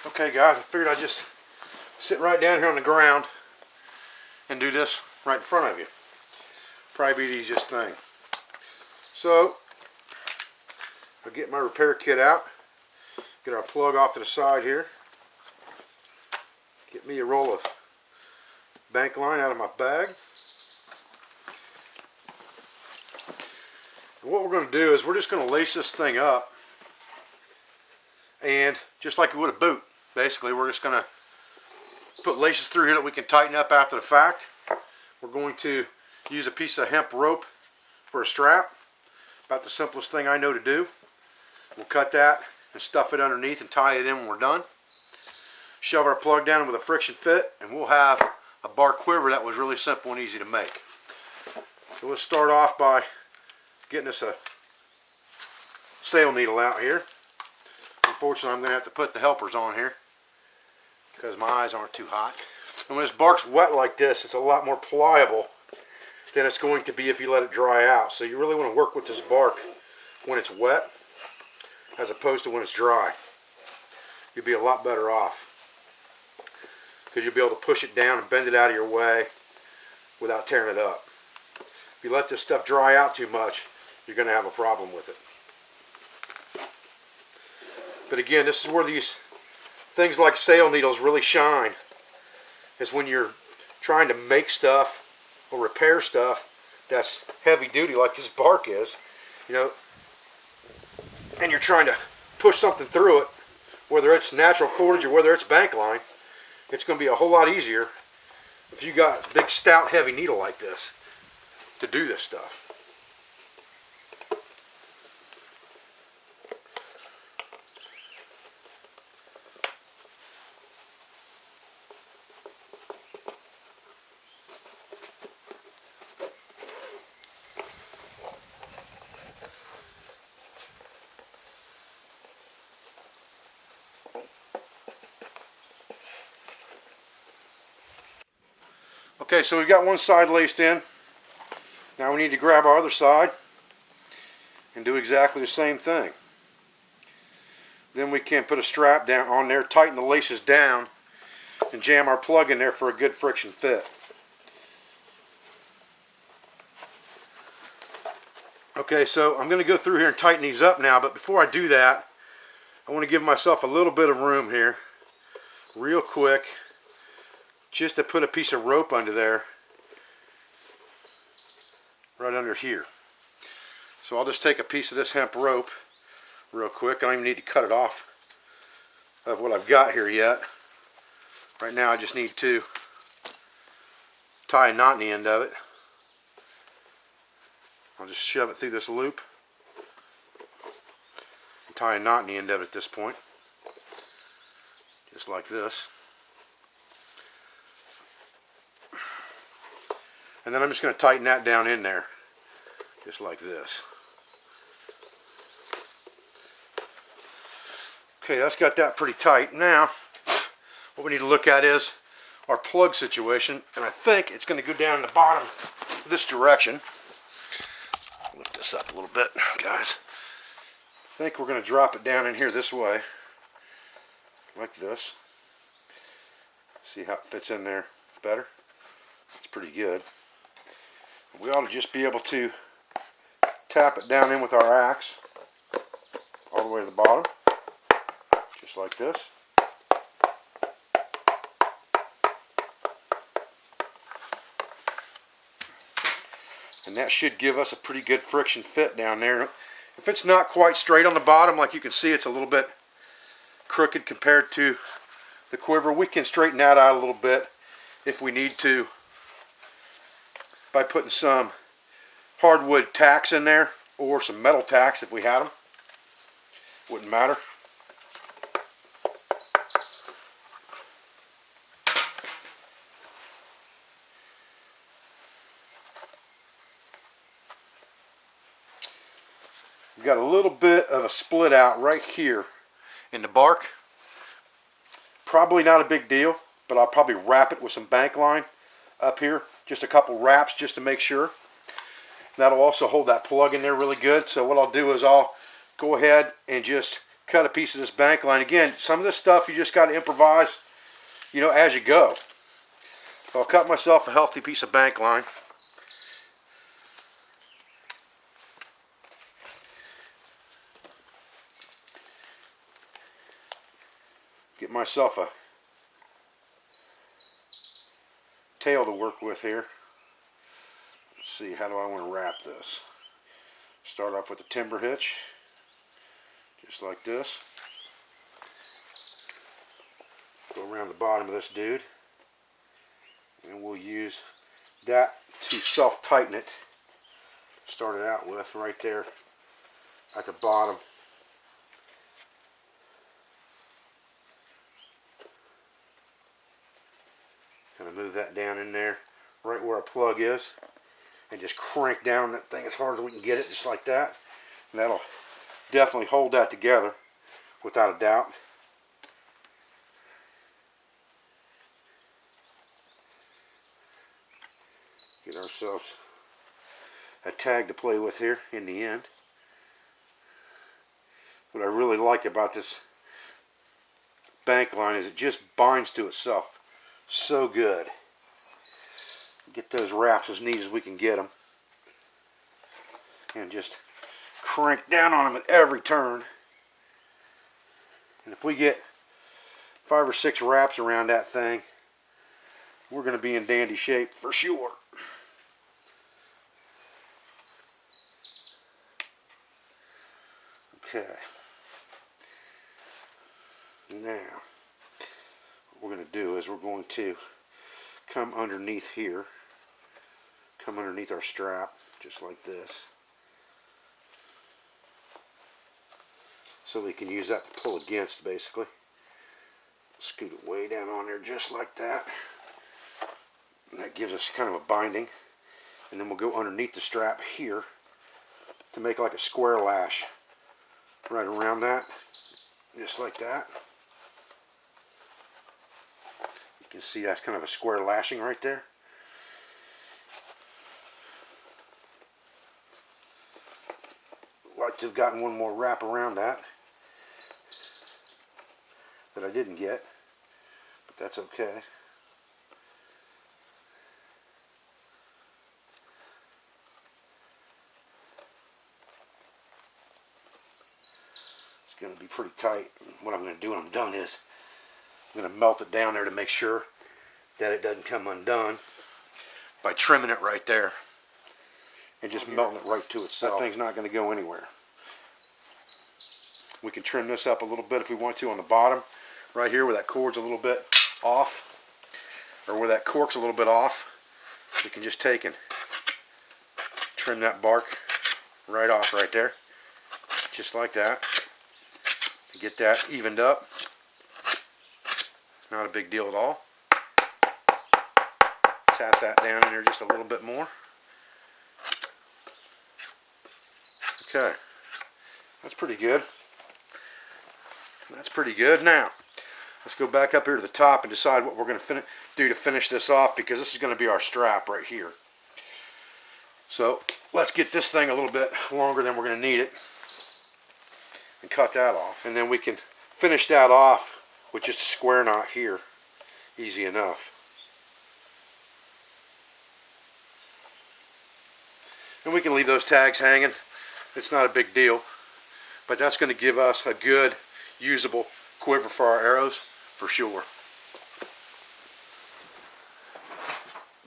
Okay guys, I figured I'd just sit right down here on the ground and do this right in front of you. Probably be the easiest thing. So, I'll get my repair kit out, get our plug off to the side here, get me a roll of bank line out of my bag. And what we're going to do is we're just going to lace this thing up, and just like we would a boot, basically we're just going to put laces through here that we can tighten up after the fact. We're going to use a piece of hemp rope for a strap, about the simplest thing I know to do. We'll cut that and stuff it underneath and tie it in when we're done. Shove our plug down with a friction fit, and we'll have a bar quiver that was really simple and easy to make. So let's start off by getting us a sail needle out here. Unfortunately, I'm going to have to put the helpers on here because my eyes aren't too hot. And when this bark's wet like this, it's a lot more pliable than it's going to be if you let it dry out. So you really want to work with this bark when it's wet as opposed to when it's dry. You'll be a lot better off because you'll be able to push it down and bend it out of your way without tearing it up. If you let this stuff dry out too much, you're going to have a problem with it. But again, this is where these things like sail needles really shine, is when you're trying to make stuff or repair stuff that's heavy duty like this bark is, you know, and you're trying to push something through it, whether it's natural cordage or whether it's bank line. It's going to be a whole lot easier if you got a big stout heavy needle like this to do this stuff. Okay, so we've got one side laced in. Now we need to grab our other side and do exactly the same thing. Then we can put a strap down on there, tighten the laces down, and jam our plug in there for a good friction fit. Okay, so I'm going to go through here and tighten these up now, but before I do that, I want to give myself a little bit of room here, real quick, just to put a piece of rope under there, right under here. So I'll just take a piece of this hemp rope real quick. I don't even need to cut it off of what I've got here yet. Right now I just need to tie a knot in the end of it. I'll just shove it through this loop and tie a knot in the end of it at this point, just like this. And then I'm just going to tighten that down in there, just like this. Okay, that's got that pretty tight. Now, what we need to look at is our plug situation, and I think it's going to go down in the bottom this direction. Lift this up a little bit, guys. I think we're going to drop it down in here this way, like this. See how it fits in there better? It's pretty good. We ought to just be able to tap it down in with our axe all the way to the bottom, just like this. And that should give us a pretty good friction fit down there. If it's not quite straight on the bottom, like you can see, it's a little bit crooked compared to the quiver. We can straighten that out a little bit if we need to by putting some hardwood tacks in there, or some metal tacks if we had them. Wouldn't matter. We've got a little bit of a split out right here in the bark. Probably not a big deal, but I'll probably wrap it with some bank line up here. Just a couple wraps just to make sure. That'll also hold that plug in there really good. So what I'll do is I'll go ahead and just cut a piece of this bank line. Again, some of this stuff you just got to improvise, you know, as you go. So I'll cut myself a healthy piece of bank line. Get myself a tail to work with here. Let's see, how do I want to wrap this? Start off with a timber hitch, just like this. Go around the bottom of this dude, and we'll use that to self-tighten it. Start it out with right there at the bottom. Kind of move that down in there, right where our plug is, and just crank down that thing as hard as we can get it, just like that. And that'll definitely hold that together, without a doubt. Get ourselves a tag to play with here in the end. What I really like about this bank line is it just binds to itself so good. Get those wraps as neat as we can get them, and just crank down on them at every turn. And if we get 5 or 6 wraps around that thing, we're going to be in dandy shape for sure. Okay. Now, what we're going to do is we're going to come underneath here, come underneath our strap, just like this, so we can use that to pull against, basically. Scoot it way down on there, just like that. And that gives us kind of a binding. And then we'll go underneath the strap here to make like a square lash right around that, just like that. You can see that's kind of a square lashing right there. Like to have gotten one more wrap around that I didn't get, but that's okay. It's going to be pretty tight. What I'm going to do when I'm done is I'm going to melt it down there to make sure that it doesn't come undone by trimming it right there and just melting it right to itself. That thing's not going to go anywhere. We can trim this up a little bit if we want to on the bottom, right here where that cord's a little bit off, or where that cork's a little bit off. We can just take and trim that bark right off right there, just like that, to get that evened up. Not a big deal at all. Tap that down in there just a little bit more. Okay, that's pretty good. That's pretty good. Now, let's go back up here to the top and decide what we're going to do to finish this off, because this is going to be our strap right here. So let's get this thing a little bit longer than we're going to need it and cut that off. And then we can finish that off with just a square knot here. Easy enough. And we can leave those tags hanging. It's not a big deal. But that's going to give us a good, usable quiver for our arrows for sure.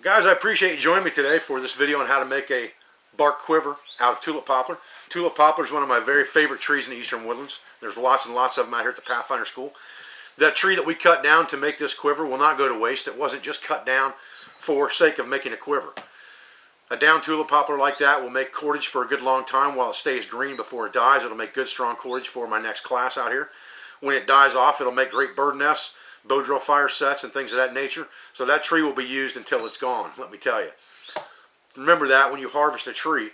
Guys, I appreciate you joining me today for this video on how to make a bark quiver out of tulip poplar. Tulip poplar is one of my very favorite trees in the eastern woodlands. There's lots and lots of them out here at the Pathfinder School. That tree that we cut down to make this quiver will not go to waste. It wasn't just cut down for sake of making a quiver. A down tulip poplar like that will make cordage for a good long time while it stays green before it dies. It'll make good strong cordage for my next class out here. When it dies off, it'll make great bird nests, bow drill fire sets, and things of that nature. So that tree will be used until it's gone, let me tell you. Remember that when you harvest a tree,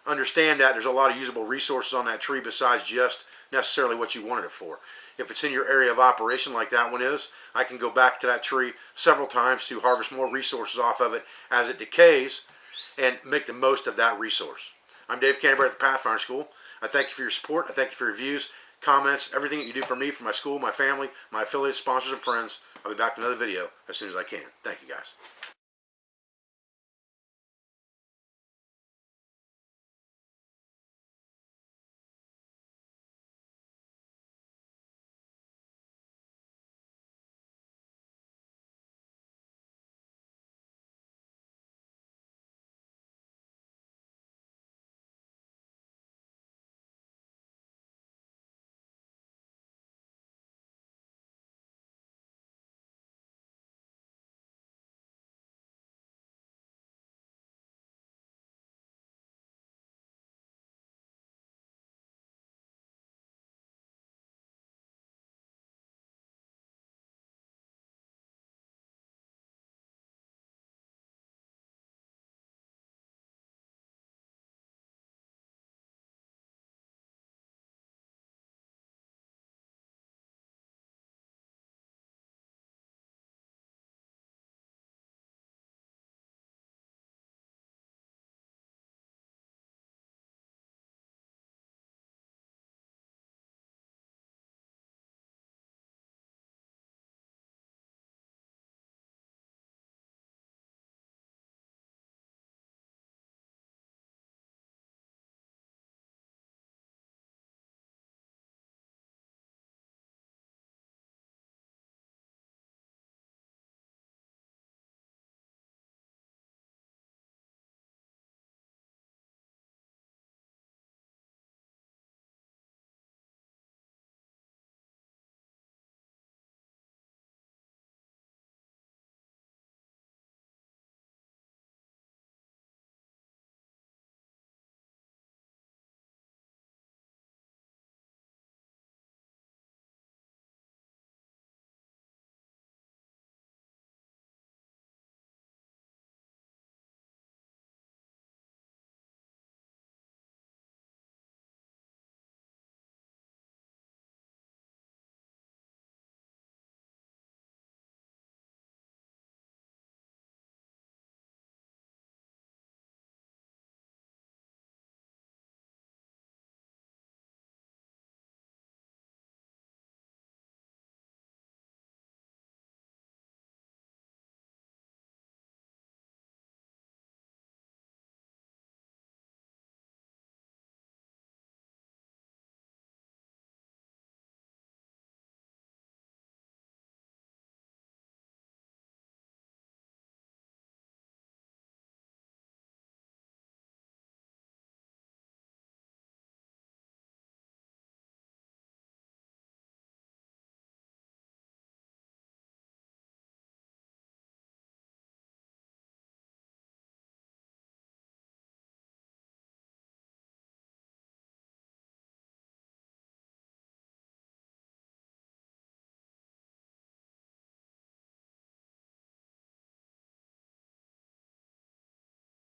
understand that there's a lot of usable resources on that tree besides just necessarily what you wanted it for. If it's in your area of operation like that one is, I can go back to that tree several times to harvest more resources off of it as it decays and make the most of that resource. I'm Dave Canterbury at the Pathfinder School. I thank you for your support. I thank you for your views, comments, everything that you do for me, for my school, my family, my affiliates, sponsors, and friends. I'll be back with another video as soon as I can. Thank you, guys.